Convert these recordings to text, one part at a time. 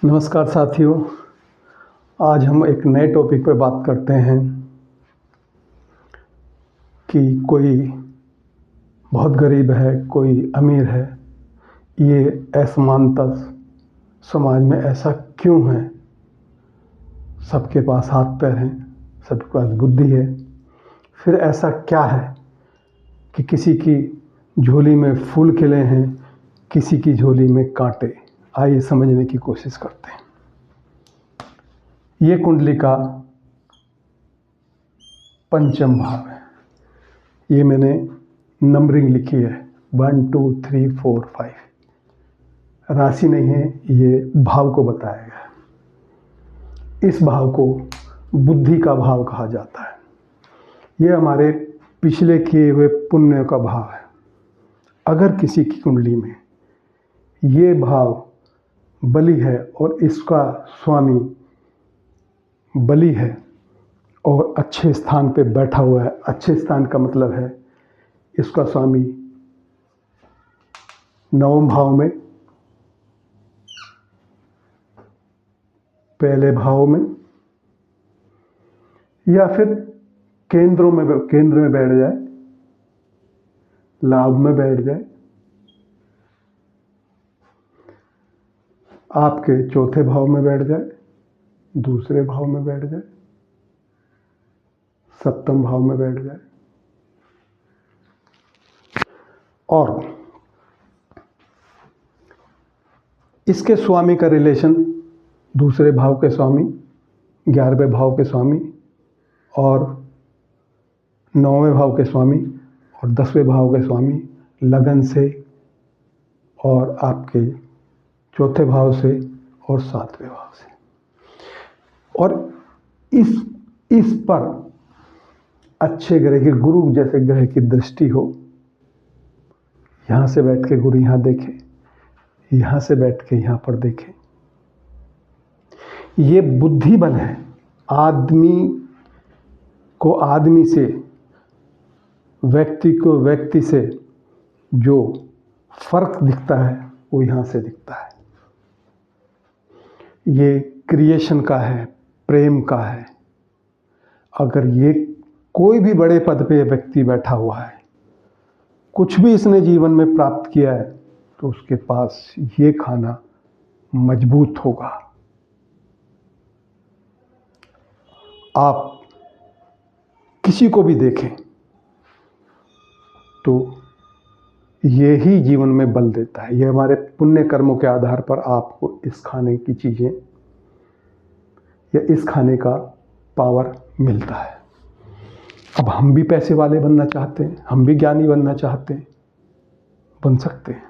नमस्कार साथियों। आज हम एक नए टॉपिक पर बात करते हैं कि कोई बहुत गरीब है, कोई अमीर है। ये असमानता समाज में ऐसा क्यों है? सबके पास हाथ पैर हैं, सबके पास बुद्धि है, फिर ऐसा क्या है कि किसी की झोली में फूल खिले हैं, किसी की झोली में कांटे? आइए समझने की कोशिश करते हैं। ये कुंडली का पंचम भाव है। ये मैंने नंबरिंग लिखी है 1 2 3 4 5। राशि नहीं है, ये भाव को बताया गया है। इस भाव को बुद्धि का भाव कहा जाता है। ये हमारे पिछले किए हुए पुण्य का भाव है। अगर किसी की कुंडली में ये भाव बलि है और इसका स्वामी बलि है और अच्छे स्थान पे बैठा हुआ है, अच्छे स्थान का मतलब है इसका स्वामी नवम भाव में, पहले भाव में, या फिर केंद्र में बैठ जाए, लाभ में बैठ जाए, आपके चौथे भाव में बैठ जाए, दूसरे भाव में बैठ जाए, सप्तम भाव में बैठ जाए। और इसके स्वामी का रिलेशन दूसरे भाव के स्वामी, 11वें भाव के स्वामी और 9वें भाव के स्वामी और 10वें भाव के स्वामी लगन से, और आपके चौथे भाव से और 7वें भाव से। और इस पर अच्छे ग्रह की, गुरु जैसे ग्रह की दृष्टि हो, यहाँ से बैठ के गुरु यहाँ देखे, यहाँ से बैठ के यहाँ पर देखे। ये बुद्धि बल है। आदमी को आदमी से, व्यक्ति को व्यक्ति से जो फर्क दिखता है वो यहाँ से दिखता है। ये क्रिएशन का है, प्रेम का है। अगर ये कोई भी बड़े पद पे व्यक्ति बैठा हुआ है, कुछ भी इसने जीवन में प्राप्त किया है, तो उसके पास ये खाना मजबूत होगा। आप किसी को भी देखें तो ये ही जीवन में बल देता है। ये हमारे पुण्य कर्मों के आधार पर आपको इस खाने की चीज़ें या इस खाने का पावर मिलता है। अब हम भी पैसे वाले बनना चाहते हैं, हम भी ज्ञानी बनना चाहते हैं, बन सकते हैं।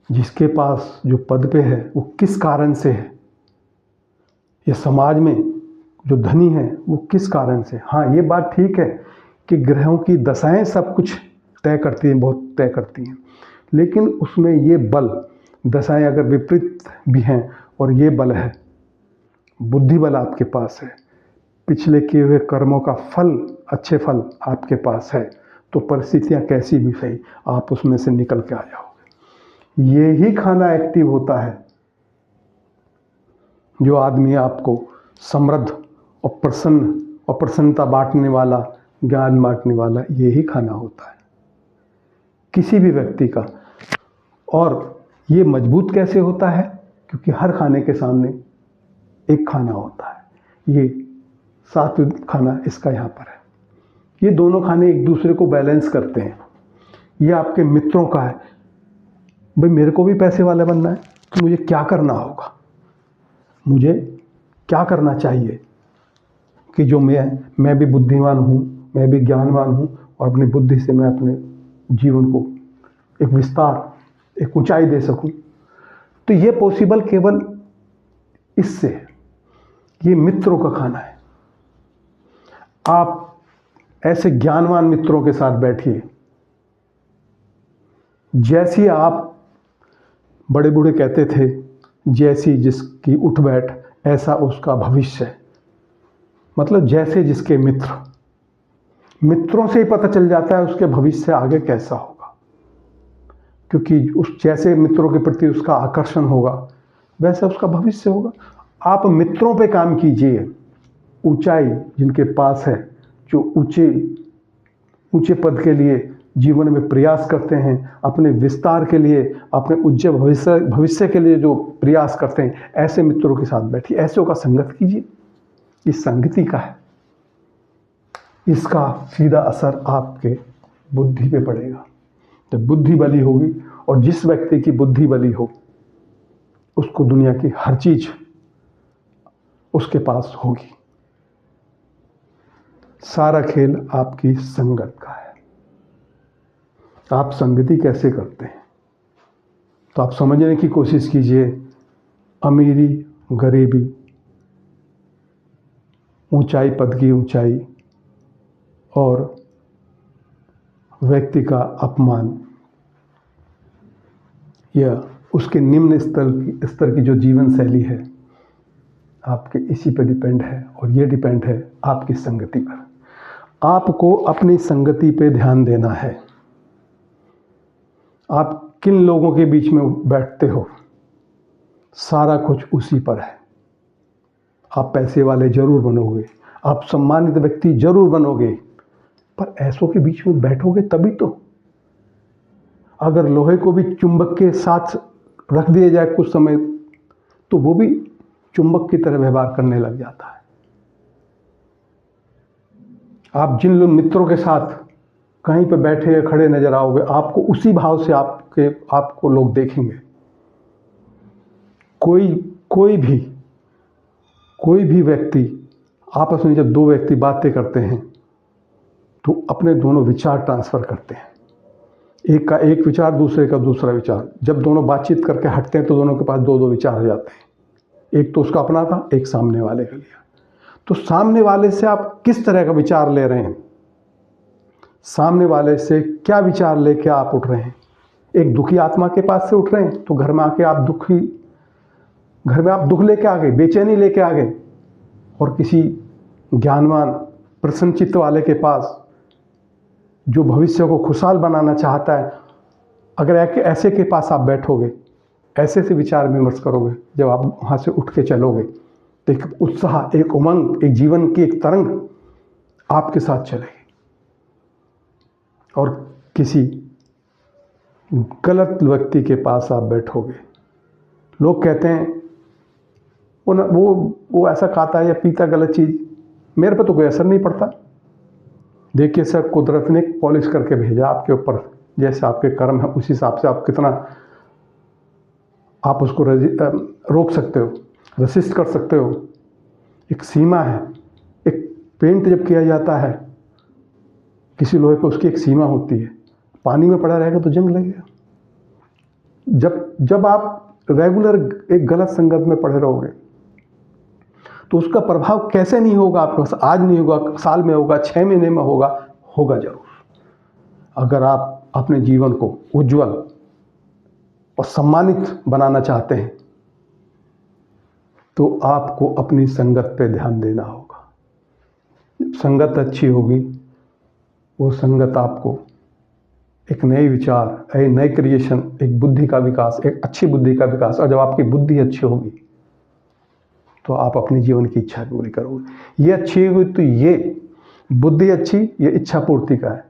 जिसके पास जो पद पे है वो किस कारण से है, ये समाज में जो धनी है वो किस कारण से। हाँ, ये बात ठीक है कि ग्रहों की दशाएं सब कुछ तय करती हैं, बहुत तय करती हैं, लेकिन उसमें ये बल, दशाएं अगर विपरीत भी हैं और ये बल है, बुद्धि बल आपके पास है, पिछले किए हुए कर्मों का फल, अच्छे फल आपके पास है, तो परिस्थितियां कैसी भी सही, आप उसमें से निकल के आ जाओगे। ये ही खाना एक्टिव होता है जो आदमी आपको समृद्ध और प्रसन्नता बांटने वाला, ज्ञान बांटने वाला, यही खाना होता है किसी भी व्यक्ति का। और ये मजबूत कैसे होता है? क्योंकि हर खाने के सामने एक खाना होता है। ये 7वां खाना इसका यहाँ पर है। ये दोनों खाने एक दूसरे को बैलेंस करते हैं। ये आपके मित्रों का है। भाई, मेरे को भी पैसे वाला बनना है तो मुझे क्या करना होगा, मुझे क्या करना चाहिए कि जो मैं भी बुद्धिमान हूँ, मैं भी ज्ञानवान हूँ और अपनी बुद्धि से मैं अपने जीवन को एक विस्तार, एक ऊंचाई दे सकूं। तो ये पॉसिबल केवल इससे है। ये मित्रों का खाना है। आप ऐसे ज्ञानवान मित्रों के साथ बैठिए, जैसी आप बड़े बूढ़े कहते थे, जैसी जिसकी उठ बैठ ऐसा उसका भविष्य है। मतलब जैसे जिसके मित्रों से ही पता चल जाता है उसके भविष्य आगे कैसा होगा, क्योंकि उस जैसे मित्रों के प्रति उसका आकर्षण होगा वैसा उसका भविष्य होगा। आप मित्रों पे काम कीजिए, ऊंचाई जिनके पास है, जो ऊंचे ऊंचे पद के लिए जीवन में प्रयास करते हैं, अपने विस्तार के लिए, अपने उज्जवल भविष्य के लिए जो प्रयास करते हैं, ऐसे मित्रों के साथ बैठिए, ऐसों का संगत कीजिए। इस संगति का है, इसका सीधा असर आपके बुद्धि पे पड़ेगा। तो बुद्धि बली होगी, और जिस व्यक्ति की बुद्धि बली हो उसको दुनिया की हर चीज उसके पास होगी। सारा खेल आपकी संगत का है। आप संगति कैसे करते हैं, तो आप समझने की कोशिश कीजिए। अमीरी, गरीबी, ऊंचाई, पद की ऊंचाई और व्यक्ति का अपमान, या उसके निम्न स्तर की जो जीवन शैली है, आपके इसी पे डिपेंड है। और ये डिपेंड है आपकी संगति पर। आपको अपनी संगति पे ध्यान देना है। आप किन लोगों के बीच में बैठते हो, सारा कुछ उसी पर है। आप पैसे वाले जरूर बनोगे, आप सम्मानित व्यक्ति जरूर बनोगे, पर ऐसों के बीच में बैठोगे तभी तो। अगर लोहे को भी चुंबक के साथ रख दिया जाए कुछ समय, तो वो भी चुंबक की तरह व्यवहार करने लग जाता है। आप जिन लोग मित्रों के साथ कहीं पे बैठे या खड़े नजर आओगे, आपको उसी भाव से आपको लोग देखेंगे। कोई भी व्यक्ति आपस में, जब दो व्यक्ति बातें करते हैं तो अपने दोनों विचार ट्रांसफर करते हैं। एक का एक विचार, दूसरे का दूसरा विचार। जब दोनों बातचीत करके हटते हैं तो दोनों के पास दो दो विचार हो जाते हैं। एक तो उसका अपना था, एक सामने वाले का लिया। तो सामने वाले से आप किस तरह का विचार ले रहे हैं, सामने वाले से क्या विचार लेके आप उठ रहे हैं। एक दुखी आत्मा के पास से उठ रहे हैं तो घर में आके आप दुख लेके आ गए, बेचैनी लेके आ गए। और किसी ज्ञानवान प्रसन्न चित्त वाले के पास, जो भविष्य को खुशहाल बनाना चाहता है, अगर ऐसे के पास आप बैठोगे, ऐसे से विचार विमर्श करोगे, जब आप वहाँ से उठ के चलोगे तो एक उत्साह, एक उमंग, एक जीवन की एक तरंग आपके साथ चलेगी। और किसी गलत व्यक्ति के पास आप बैठोगे, लोग कहते हैं वो ऐसा खाता है या पीता गलत चीज़, मेरे पर तो कोई असर नहीं पड़ता। देखिए सर, कुदरत ने पॉलिश करके भेजा आपके ऊपर, जैसे आपके कर्म है उसी हिसाब से आप कितना आप उसको रोक सकते हो, रेसिस्ट कर सकते हो। एक सीमा है। एक पेंट जब किया जाता है किसी लोहे पर, उसकी एक सीमा होती है। पानी में पड़ा रहेगा तो जंग लगेगा। जब आप रेगुलर एक गलत संगत में पड़े रहोगे तो उसका प्रभाव कैसे नहीं होगा आपके पास। आज नहीं होगा, साल में होगा, 6 महीने में होगा जरूर। अगर आप अपने जीवन को उज्जवल और सम्मानित बनाना चाहते हैं तो आपको अपनी संगत पे ध्यान देना होगा। संगत अच्छी होगी, वो संगत आपको एक नए विचार, एक नए क्रिएशन, एक बुद्धि का विकास, एक अच्छी बुद्धि का विकास। और जब आपकी बुद्धि अच्छी होगी तो आप अपने जीवन की इच्छा पूरी करोगे। ये अच्छी होगी तो ये बुद्धि अच्छी, ये इच्छा पूर्ति का है।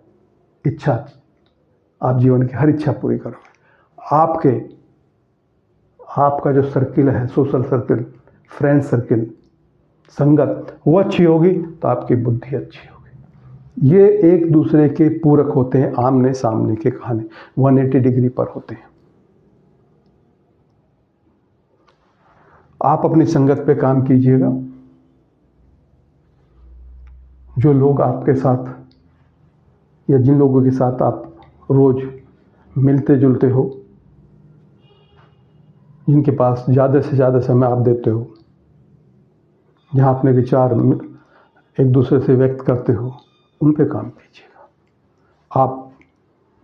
इच्छा, आप जीवन की हर इच्छा पूरी करोगे। आपका जो सर्किल है, सोशल सर्किल, फ्रेंड सर्किल, संगत, वो अच्छी होगी तो आपकी बुद्धि अच्छी होगी। ये एक दूसरे के पूरक होते हैं, आमने सामने के कहानी 180 डिग्री पर होते हैं। आप अपनी संगत पे काम कीजिएगा। जो लोग आपके साथ या जिन लोगों के साथ आप रोज मिलते जुलते हो, जिनके पास ज़्यादा से ज़्यादा समय आप देते हो, जहाँ अपने विचार एक दूसरे से व्यक्त करते हो, उन पे काम कीजिएगा।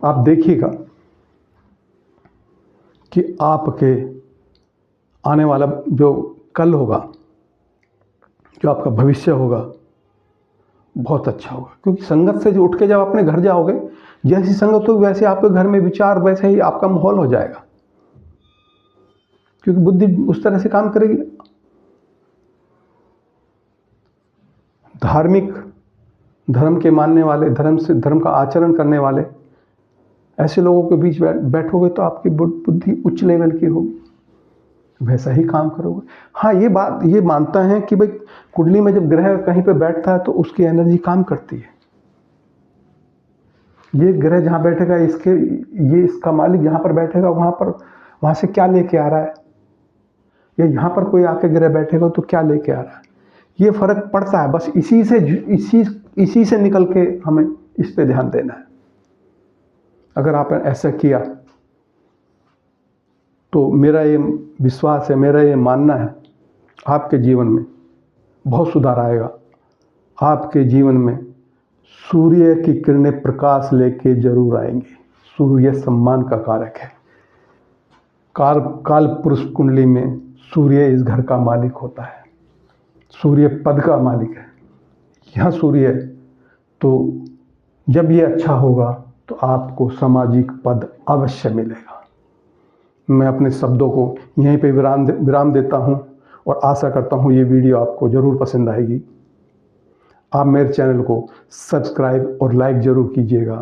आप देखिएगा कि आपके आने वाला जो कल होगा, जो आपका भविष्य होगा, बहुत अच्छा होगा। क्योंकि संगत से जो उठ के जब अपने घर जाओगे, जैसी संगत होगी वैसे आपके घर में विचार, वैसे ही आपका माहौल हो जाएगा। क्योंकि बुद्धि उस तरह से काम करेगी। धार्मिक, धर्म के मानने वाले, धर्म का आचरण करने वाले ऐसे लोगों के बीच बैठोगे तो आपकी बुद्धि उच्च लेवल की होगी, वैसा ही काम करोगे। हाँ, ये मानता है कि भाई कुंडली में जब ग्रह कहीं पे बैठता है तो उसकी एनर्जी काम करती है। ये ग्रह जहाँ बैठेगा, इसका मालिक जहाँ पर बैठेगा वहाँ से क्या लेके आ रहा है, या यहाँ पर कोई आके ग्रह बैठेगा तो क्या लेके आ रहा है, ये फर्क पड़ता है। बस इसी से निकल के हमें इस पे ध्यान देना है। अगर आपने ऐसा किया तो मेरा ये विश्वास है, मेरा ये मानना है, आपके जीवन में बहुत सुधार आएगा। आपके जीवन में सूर्य की किरणें प्रकाश लेके जरूर आएंगी। सूर्य सम्मान का कारक है। काल पुरुष कुंडली में सूर्य इस घर का मालिक होता है, सूर्य पद का मालिक है। यहाँ सूर्य है तो जब ये अच्छा होगा तो आपको सामाजिक पद अवश्य मिलेगा। मैं अपने शब्दों को यहीं पे विराम देता हूँ और आशा करता हूँ ये वीडियो आपको ज़रूर पसंद आएगी। आप मेरे चैनल को सब्सक्राइब और लाइक ज़रूर कीजिएगा।